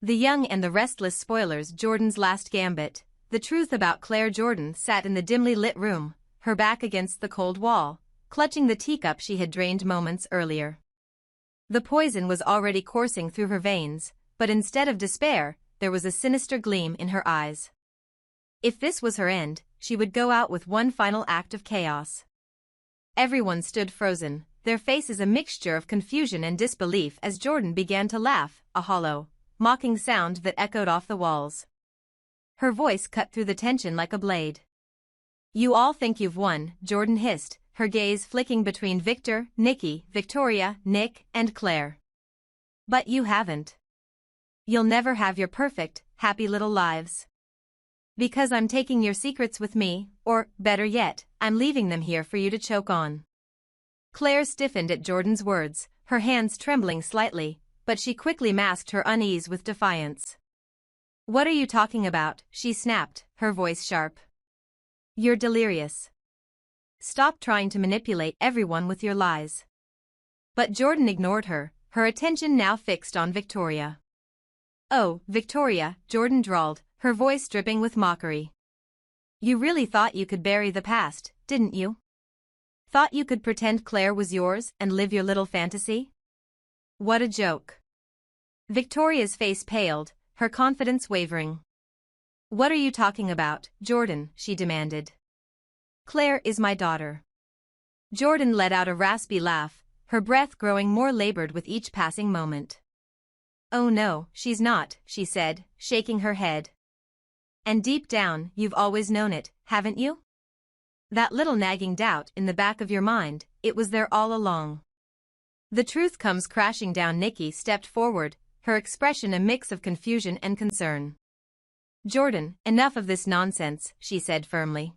The Young and the Restless Spoilers Jordan's last gambit. The truth about Claire Jordan sat in the dimly lit room, her back against the cold wall, clutching the teacup she had drained moments earlier. The poison was already coursing through her veins, but instead of despair, there was a sinister gleam in her eyes. If this was her end, she would go out with one final act of chaos. Everyone stood frozen, their faces a mixture of confusion and disbelief as Jordan began to laugh, a hollow, mocking sound that echoed off the walls. Her voice cut through the tension like a blade. "You all think you've won," Jordan hissed, her gaze flicking between Victor, Nikki, Victoria, Nick, and Claire. "But you haven't. You'll never have your perfect, happy little lives. Because I'm taking your secrets with me, or, better yet, I'm leaving them here for you to choke on." Claire stiffened at Jordan's words, her hands trembling slightly, but she quickly masked her unease with defiance. "What are you talking about?" she snapped, her voice sharp. "You're delirious. Stop trying to manipulate everyone with your lies." But Jordan ignored her, her attention now fixed on Victoria. "Oh, Victoria," Jordan drawled, her voice dripping with mockery. "You really thought you could bury the past, didn't you? Thought you could pretend Claire was yours and live your little fantasy? What a joke." Victoria's face paled, her confidence wavering. "What are you talking about, Jordan?" she demanded. "Claire is my daughter." Jordan let out a raspy laugh, her breath growing more labored with each passing moment. "Oh no, she's not," she said, shaking her head. "And deep down, you've always known it, haven't you? That little nagging doubt in the back of your mind, it was there all along." The truth comes crashing down. Nikki stepped forward, her expression a mix of confusion and concern. "Jordan, enough of this nonsense," she said firmly.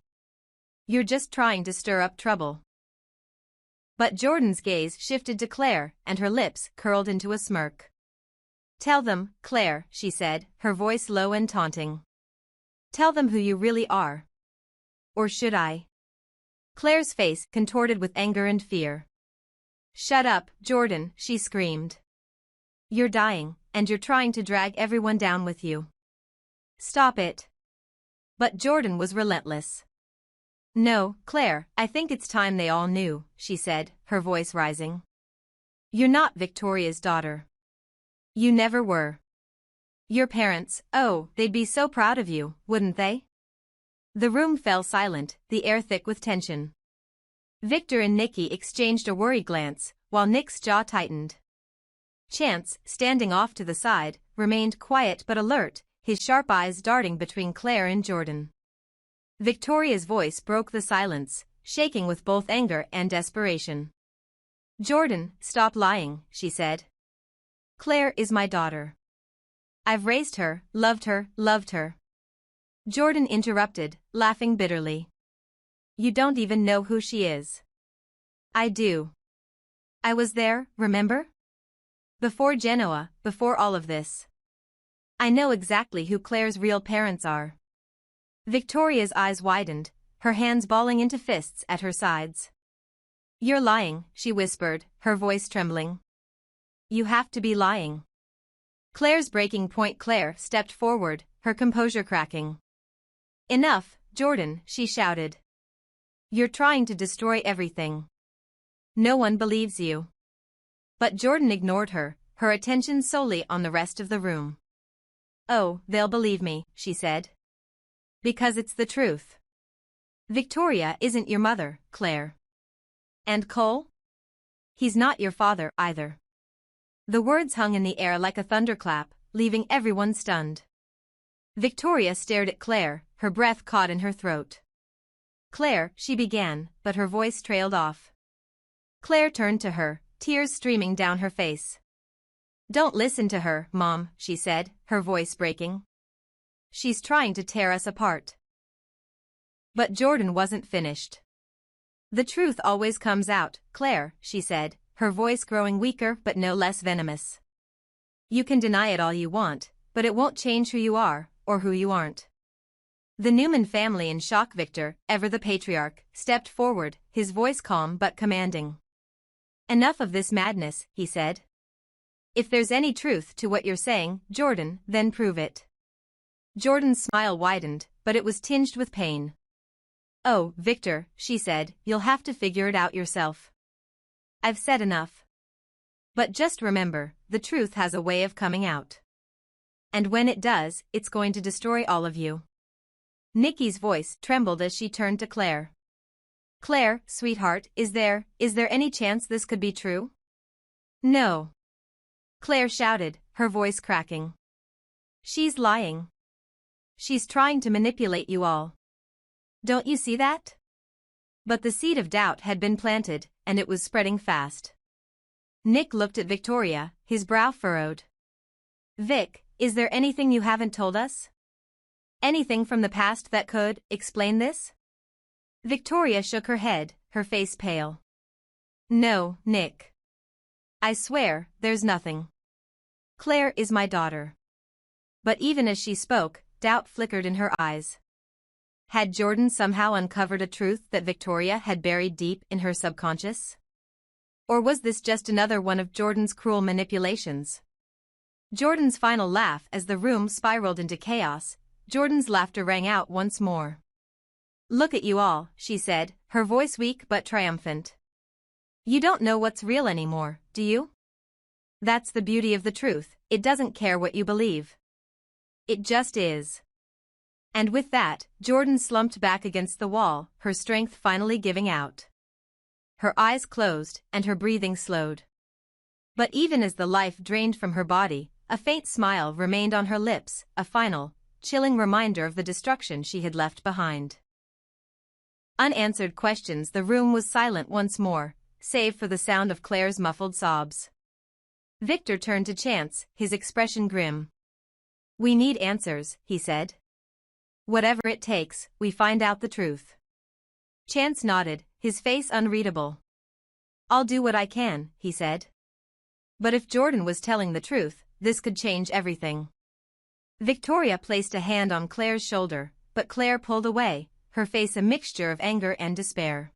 "You're just trying to stir up trouble." But Jordan's gaze shifted to Claire, and her lips curled into a smirk. "Tell them, Claire," she said, her voice low and taunting. "Tell them who you really are. Or should I?" Claire's face contorted with anger and fear. "Shut up, Jordan," she screamed. "You're dying, and you're trying to drag everyone down with you. Stop it." But Jordan was relentless. "No, Claire, I think it's time they all knew," she said, her voice rising. "You're not Victoria's daughter. You never were. Your parents, oh, they'd be so proud of you, wouldn't they?" The room fell silent, the air thick with tension. Victor and Nikki exchanged a worried glance, while Nick's jaw tightened. Chance, standing off to the side, remained quiet but alert, his sharp eyes darting between Claire and Jordan. Victoria's voice broke the silence, shaking with both anger and desperation. "Jordan, stop lying," she said. "Claire is my daughter. I've raised her, loved her." Jordan interrupted, laughing bitterly. "You don't even know who she is." "I do. I was there, remember? Before Genoa, before all of this. I know exactly who Claire's real parents are." Victoria's eyes widened, her hands balling into fists at her sides. "You're lying," she whispered, her voice trembling. "You have to be lying." Claire's breaking point. Claire stepped forward, her composure cracking. "Enough, Jordan," she shouted. "You're trying to destroy everything. No one believes you." But Jordan ignored her, her attention solely on the rest of the room. "Oh, they'll believe me," she said. "Because it's the truth. Victoria isn't your mother, Claire. And Cole? He's not your father, either." The words hung in the air like a thunderclap, leaving everyone stunned. Victoria stared at Claire, her breath caught in her throat. "Claire," she began, but her voice trailed off. Claire turned to her, tears streaming down her face. "Don't listen to her, Mom," she said, her voice breaking. "She's trying to tear us apart." But Jordan wasn't finished. "The truth always comes out, Claire," she said, her voice growing weaker but no less venomous. "You can deny it all you want, but it won't change who you are, or who you aren't." The Newman family in shock. Victor, ever the patriarch, stepped forward, his voice calm but commanding. "Enough of this madness," he said. If there's any truth to what you're saying, Jordan, then prove it. Jordan's smile widened, but it was tinged with pain. Oh, Victor, she said, you'll have to figure it out yourself. I've said enough. But just remember, the truth has a way of coming out. And when it does, it's going to destroy all of you. Nikki's voice trembled as she turned to Claire. Claire, sweetheart, is there any chance this could be true? No. Claire shouted, her voice cracking. She's lying. She's trying to manipulate you all. Don't you see that? But the seed of doubt had been planted, and it was spreading fast. Nick looked at Victoria, his brow furrowed. Vic, is there anything you haven't told us? Anything from the past that could explain this? Victoria shook her head, her face pale. No, Nick. I swear, there's nothing. Claire is my daughter. But even as she spoke, doubt flickered in her eyes. Had Jordan somehow uncovered a truth that Victoria had buried deep in her subconscious? Or was this just another one of Jordan's cruel manipulations? Jordan's final laugh as the room spiraled into chaos, Jordan's laughter rang out once more. Look at you all, she said, her voice weak but triumphant. You don't know what's real anymore, do you? That's the beauty of the truth, it doesn't care what you believe. It just is. And with that, Jordan slumped back against the wall, her strength finally giving out. Her eyes closed, and her breathing slowed. But even as the life drained from her body, a faint smile remained on her lips, a final, chilling reminder of the destruction she had left behind. Unanswered questions. The room was silent once more, save for the sound of Claire's muffled sobs. Victor turned to Chance, his expression grim. We need answers, he said. Whatever it takes, we find out the truth. Chance nodded, his face unreadable. I'll do what I can, he said. But if Jordan was telling the truth, this could change everything. Victoria placed a hand on Claire's shoulder, but Claire pulled away, her face a mixture of anger and despair.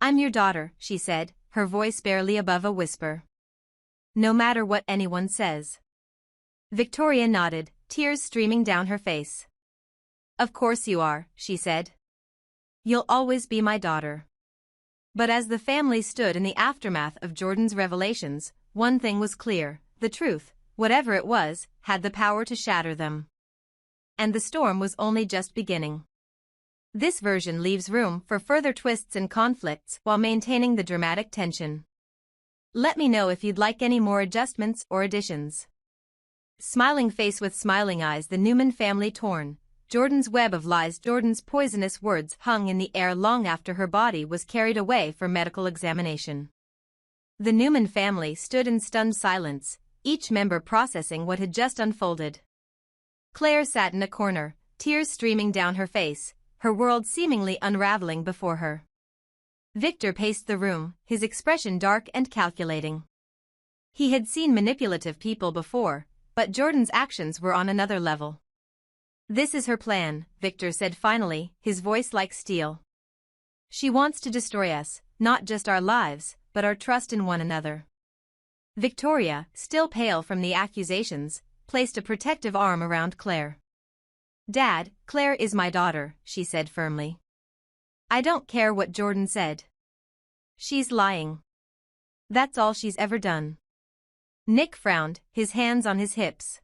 I'm your daughter, she said, her voice barely above a whisper. No matter what anyone says. Victoria nodded, tears streaming down her face. Of course you are, she said. You'll always be my daughter. But as the family stood in the aftermath of Jordan's revelations, one thing was clear, the truth, whatever it was, had the power to shatter them. And the storm was only just beginning. This version leaves room for further twists and conflicts while maintaining the dramatic tension. Let me know if you'd like any more adjustments or additions. Smiling face with smiling eyes, the Newman family torn. Jordan's web of lies. Jordan's poisonous words hung in the air long after her body was carried away for medical examination. The Newman family stood in stunned silence, each member processing what had just unfolded. Claire sat in a corner, tears streaming down her face, her world seemingly unraveling before her. Victor paced the room, his expression dark and calculating. He had seen manipulative people before, but Jordan's actions were on another level. This is her plan, Victor said finally, his voice like steel. She wants to destroy us, not just our lives, but our trust in one another. Victoria, still pale from the accusations, placed a protective arm around Claire. Dad, Claire is my daughter, she said firmly. I don't care what Jordan said. She's lying. That's all she's ever done. Nick frowned, his hands on his hips.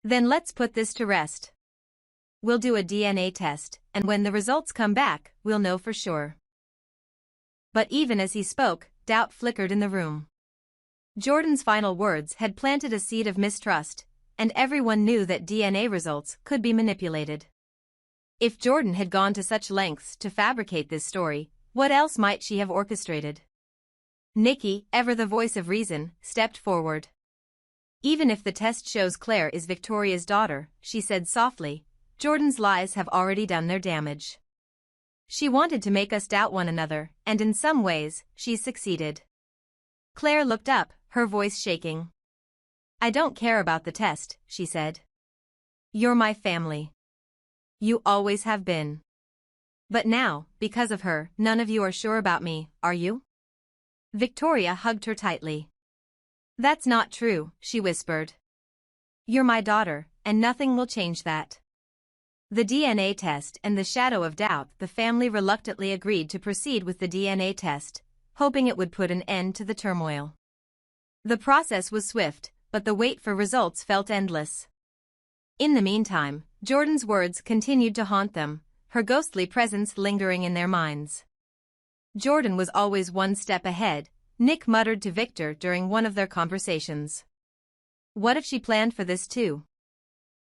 Then let's put this to rest. We'll do a DNA test, and when the results come back, we'll know for sure. But even as he spoke, doubt flickered in the room. Jordan's final words had planted a seed of mistrust, and everyone knew that DNA results could be manipulated. If Jordan had gone to such lengths to fabricate this story, what else might she have orchestrated? Nikki, ever the voice of reason, stepped forward. Even if the test shows Claire is Victoria's daughter, she said softly, Jordan's lies have already done their damage. She wanted to make us doubt one another, and in some ways, she's succeeded. Claire looked up, her voice shaking. I don't care about the test, she said. You're my family. You always have been. But now, because of her, none of you are sure about me, are you? Victoria hugged her tightly. "That's not true," she whispered. "You're my daughter, and nothing will change that." The DNA test and the shadow of doubt. The family reluctantly agreed to proceed with the DNA test, hoping it would put an end to the turmoil. The process was swift, but the wait for results felt endless. In the meantime, Jordan's words continued to haunt them, her ghostly presence lingering in their minds. Jordan was always one step ahead, Nick muttered to Victor during one of their conversations. What if she planned for this too?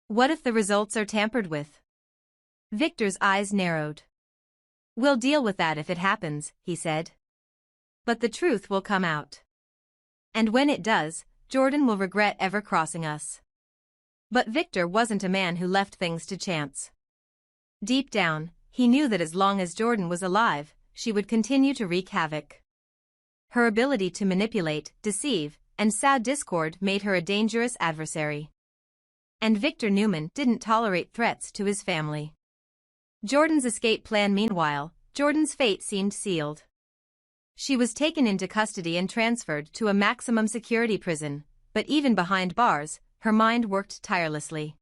What if the results are tampered with? Victor's eyes narrowed. "We'll deal with that if it happens," he said. "But the truth will come out. And when it does, Jordan will regret ever crossing us." But Victor wasn't a man who left things to chance. Deep down, he knew that as long as Jordan was alive, she would continue to wreak havoc. Her ability to manipulate, deceive, and sow discord made her a dangerous adversary. And Victor Newman didn't tolerate threats to his family. Jordan's escape plan. Meanwhile, Jordan's fate seemed sealed. She was taken into custody and transferred to a maximum security prison, but even behind bars, her mind worked tirelessly.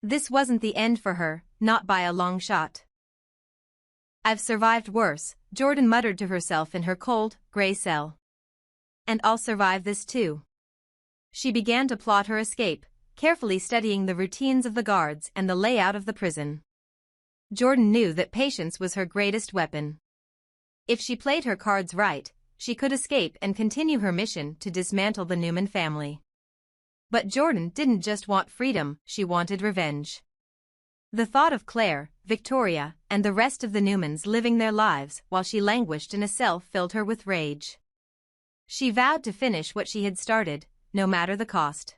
This wasn't the end for her, not by a long shot. "I've survived worse," Jordan muttered to herself in her cold, gray cell. "And I'll survive this too." She began to plot her escape, carefully studying the routines of the guards and the layout of the prison. Jordan knew that patience was her greatest weapon. If she played her cards right, she could escape and continue her mission to dismantle the Newman family. But Jordan didn't just want freedom, she wanted revenge. The thought of Claire, Victoria, and the rest of the Newmans living their lives while she languished in a cell filled her with rage. She vowed to finish what she had started, no matter the cost.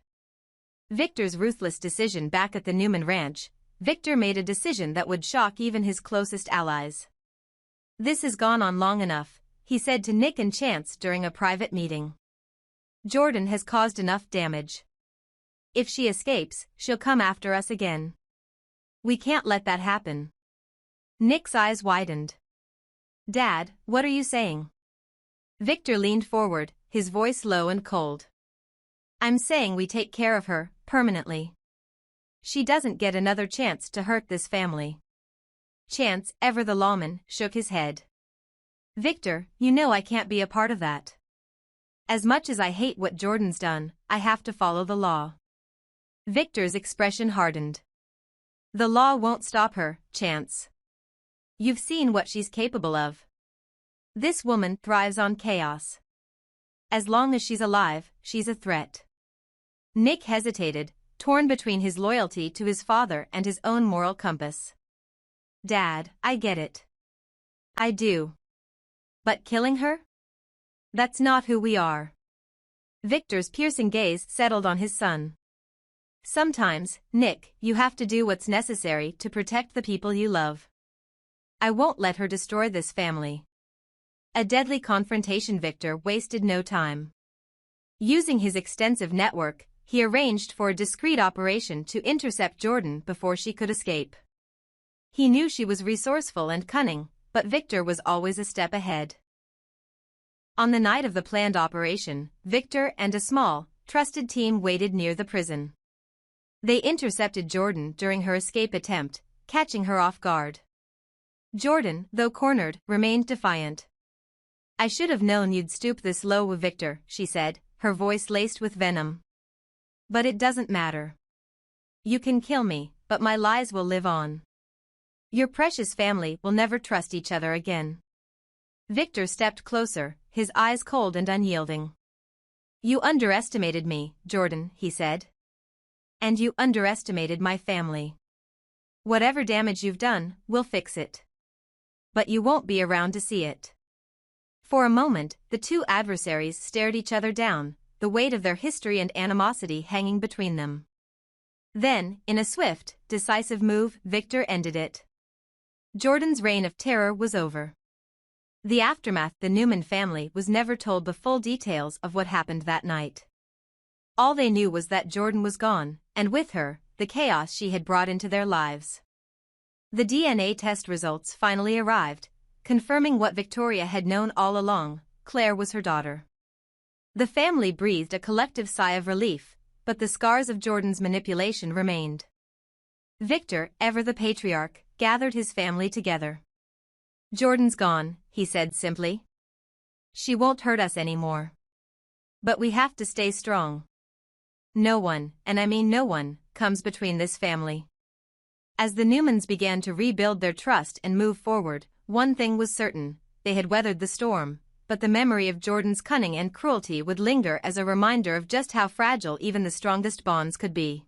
Victor's ruthless decision. Back at the Newman ranch, Victor made a decision that would shock even his closest allies. "This has gone on long enough," he said to Nick and Chance during a private meeting. "Jordan has caused enough damage. If she escapes, she'll come after us again. We can't let that happen." Nick's eyes widened. "Dad, what are you saying?" Victor leaned forward, his voice low and cold. "I'm saying we take care of her, permanently. She doesn't get another chance to hurt this family." Chance, ever the lawman, shook his head. "Victor, you know I can't be a part of that. As much as I hate what Jordan's done, I have to follow the law." Victor's expression hardened. "The law won't stop her, Chance. You've seen what she's capable of. This woman thrives on chaos. As long as she's alive, she's a threat." Nick hesitated, torn between his loyalty to his father and his own moral compass. "Dad, I get it. I do. But killing her? That's not who we are." Victor's piercing gaze settled on his son. "Sometimes, Nick, you have to do what's necessary to protect the people you love. I won't let her destroy this family." A deadly confrontation. Victor wasted no time. Using his extensive network, he arranged for a discreet operation to intercept Jordan before she could escape. He knew she was resourceful and cunning, but Victor was always a step ahead. On the night of the planned operation, Victor and a small, trusted team waited near the prison. They intercepted Jordan during her escape attempt, catching her off guard. Jordan, though cornered, remained defiant. "I should have known you'd stoop this low, Victor," she said, her voice laced with venom. "But it doesn't matter. You can kill me, but my lies will live on. Your precious family will never trust each other again." Victor stepped closer, his eyes cold and unyielding. "You underestimated me, Jordan," he said. "And you underestimated my family. Whatever damage you've done, we'll fix it. But you won't be around to see it." For a moment, the two adversaries stared each other down, the weight of their history and animosity hanging between them. Then, in a swift, decisive move, Victor ended it. Jordan's reign of terror was over. The aftermath. The Newman family was never told the full details of what happened that night. All they knew was that Jordan was gone, and with her, the chaos she had brought into their lives. The DNA test results finally arrived, confirming what Victoria had known all along: Claire was her daughter. The family breathed a collective sigh of relief, but the scars of Jordan's manipulation remained. Victor, ever the patriarch, gathered his family together. "Jordan's gone," he said simply. "She won't hurt us anymore. But we have to stay strong. No one, and I mean no one, comes between this family." As the Newmans began to rebuild their trust and move forward, one thing was certain: they had weathered the storm, but the memory of Jordan's cunning and cruelty would linger as a reminder of just how fragile even the strongest bonds could be.